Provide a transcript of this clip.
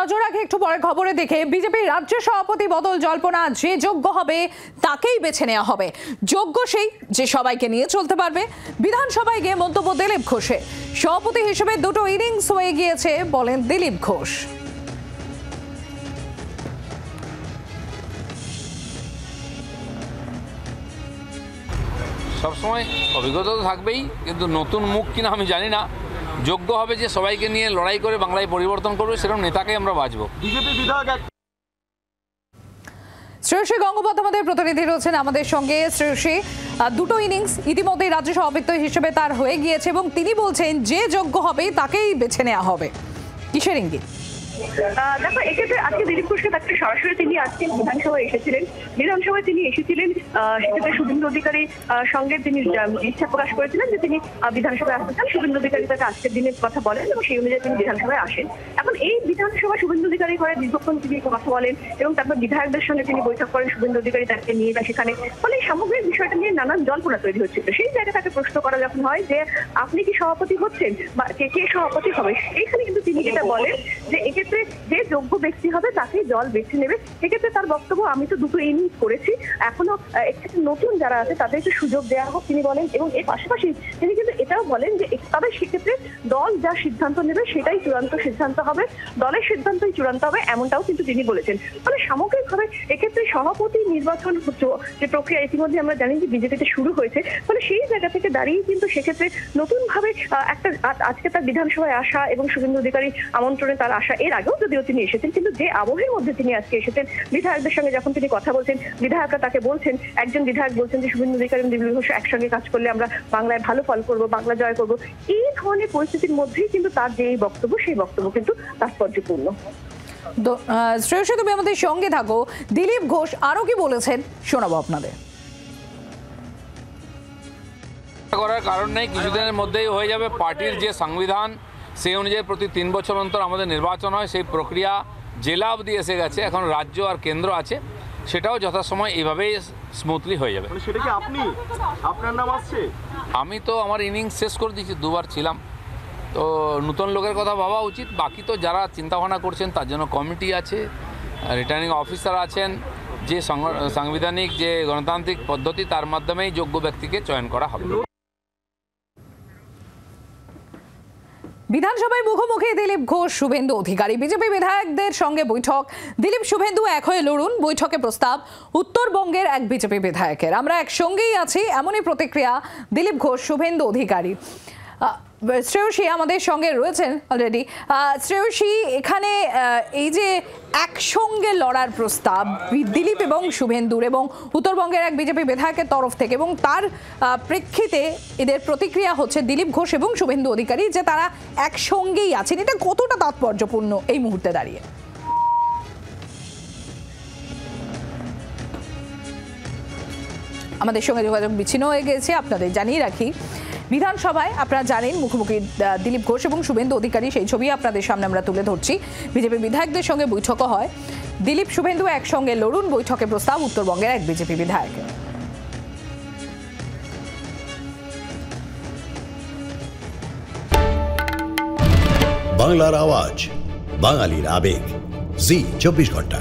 নজর রাখে একটু পরে খবরে দেখে বিজেপির রাজ্য সভাপতি বদল জল্পনা। যে যোগ্য হবে তাকেই বেছে নেওয়া হবে। যোগ্য সেই যে সবাইকে নিয়ে চলতে পারবে। বিধানসভায় গিয়ে মন্তব্য দিলীপ ঘোষের। সভাপতি হিসেবে দুটো ইনিংস হয়ে গিয়েছে বলেন দিলীপ ঘোষ। সবসময় অভিজ্ঞতা তো থাকবেই, কিন্তু নতুন মুখ কিনা আমি জানি না। যোগ্য হবে যে সবাইকে নিয়ে লড়াই করে বাংলায় পরিবর্তন করবে, সেরকম নেতাকে আমরা বাঁচবো। বিজেপি বিধায়ক শ্রেয়সী গঙ্গোপাধ্যায় আমাদের প্রতিনিধি রয়েছেন আমাদের সঙ্গে। শ্রেয়সী, দুটো ইনিংস ইতিমধ্যেই রাজ্য সভাপতি হিসেবে তার হয়ে গিয়েছে এবং তিনি বলছেন যে যোগ্য হবে তাকেই বেছে নেওয়া হবে। কিসের ইঙ্গিত? দেখো, এক্ষেত্রে আজকে দিলীপ ঘোষকে তাকে সরাসরি তিনি আজকে বিধানসভায় এসেছিলেন। সেক্ষেত্রে শুভেন্দু অধিকারী সঙ্গে তিনি ইচ্ছা প্রকাশ করেছিলেন যে তিনি বিধানসভায় আসতে চান। শুভেন্দু অধিকারী তাকে আজকের দিনের কথা বলেন এবং সেই অনুযায়ী তিনি বিধানসভায় আসেন। এখন এই বিধানসভা শুভেন্দু অধিকারী ঘরে দীর্ঘক্ষণ তিনি কথা বলেন এবং তারপর বিধায়কদের সঙ্গে তিনি বৈঠক করেন। শুভেন্দু অধিকারী তাকে নিয়ে সেখানে ফলে সামগ্রিক বিষয়টা নিয়ে নানান জল্পনা তৈরি হচ্ছিল। সেই জায়গায় তাকে প্রশ্ন করা যখন হয় যে আপনি কি সভাপতি হচ্ছেন বা কে সভাপতি হবে, এইখানে কিন্তু তিনি যেটা বলেন যে এক্ষেত্রে যে যোগ্য ব্যক্তি হবে তাকেই দল বেছে নেবে। সেক্ষেত্রে তার বক্তব্য, আমি তো দুটো ইনিংস করেছি, এখনো একটু নতুন যারা আছে তাদেরকে সুযোগ দেওয়া হোক তিনি বলেন। এবং এর পাশাপাশি তিনি কিন্তু এটাও বলেন যে তবে সেক্ষেত্রে দল যা সিদ্ধান্ত নেবে সেটাই চূড়ান্ত সিদ্ধান্ত হবে, দলের সিদ্ধান্তই চূড়ান্ত হবে, এমনটাও কিন্তু তিনি বলেছেন। ফলে সামগ্রিকভাবে এক্ষেত্রে সভাপতি নির্বাচন যে প্রক্রিয়া ইতিমধ্যে আমরা জানি যে বিজেপিতে শুরু হয়েছে। ফলে সেই জায়গা থেকে দাঁড়িয়ে কিন্তু সেক্ষেত্রে নতুন ভাবে একটা আজকে তার বিধানসভায় আসা এবং শুভেন্দু অধিকারী আমন্ত্রণে তার আসা, এর আগেও যদিও তিনি এসেছেন, কিন্তু যে আবহের মধ্যে তিনি আজকে এসেছেন, বিধায়কদের সঙ্গে যখন তিনি কথা বলছেন, বিধায়করা তাকে বলছেন, একজন বিধায়ক বলছেন যে শুভেন্দু অধিকারী এবং দিলীপ ঘোষ একসঙ্গে কাজ করলে আমরা বাংলায় ভালো ফল করবো, বাংলা জয় করবো। এই ধরনের পরিস্থিতির মধ্যেই কিন্তু তার যে এই বক্তব্য, সেই বক্তব্য কিন্তু তাৎপর্যপূর্ণ। শ্রেয়সী, তুমি আমাদের সঙ্গে থাকো। দিলীপ ঘোষ আরো কি বলেছেন শোনাবো আপনাদের। করার কারণ নেই, কিছুদিনের মধ্যেই হয়ে যাবে। পার্টির যে সংবিধান সেই অনুযায়ী প্রতি 3 বছর অন্তর আমাদের নির্বাচন হয়। সেই প্রক্রিয়া জেলা অবধি এসে গেছে, এখন রাজ্য আর কেন্দ্র আছে, সেটাও যথাসময় এইভাবেই স্মুথলি হয়ে যাবে। সেটা কি আপনার নাম আসছে? আমি তো আমার ইনিংস শেষ করে দিয়েছি, দুবার ছিলাম, তো নতুন লোকের কথা ভাবা উচিত। বাকি তো যারা চিন্তাভাবনা করছেন তার জন্য কমিটি আছে, রিটার্নিং অফিসার আছেন। যে সাংবিধানিক যে গণতান্ত্রিক পদ্ধতি, তার মাধ্যমেই যোগ্য ব্যক্তিকে চয়ন করা হবে। বিধানসভায় মুখোমুখি দিলীপ ঘোষ, শুভেন্দু অধিকারী। বিজেপি বিধায়কদের সঙ্গে বৈঠক। দিলীপ শুভেন্দু এক হয়ে লড়ুন, বৈঠকে প্রস্তাব উত্তরবঙ্গের এক বিজেপি বিধায়কের। আমরা একসঙ্গেই আছি, এমনই প্রতিক্রিয়া দিলীপ ঘোষ, শুভেন্দু অধিকারী। শ্রেয়সী আমাদের সঙ্গে রয়েছেন অলরেডি। শ্রেয়সী, এখানে এই যে একসঙ্গে লড়ার প্রস্তাব দিলীপ এবং শুভেন্দুর এবং উত্তরবঙ্গের এক বিজেপি বিধায়কের তরফ থেকে, এবং তার প্রেক্ষিতে এদের প্রতিক্রিয়া হচ্ছে দিলীপ ঘোষ এবং শুভেন্দু অধিকারী যে তারা একসঙ্গেই আছেন, এটা কতটা তাৎপর্যপূর্ণ এই মুহূর্তে দাঁড়িয়ে? আমাদের সঙ্গে যোগাযোগ বিচ্ছিন্ন হয়ে গেছে। আপনাদের জানিয়ে রাখি, বিধানসভায় আপনারা জানেন মুখোমুখি দিলীপ ঘোষ এবং শুভেন্দু অধিকারী, সেই ছবি আপনাদের সামনে আমরা তুলে ধরছি। বিজেপি বিধায়কদের সঙ্গে বৈঠকও হয়। দিলীপ শুভেন্দু একসঙ্গে লড়ুন, বৈঠকে প্রস্তাব উত্তরবঙ্গের এক বিজেপি বিধায়কের। বাংলার আওয়াজ, বাঙালির আবেগ, জি 24 ঘন্টা।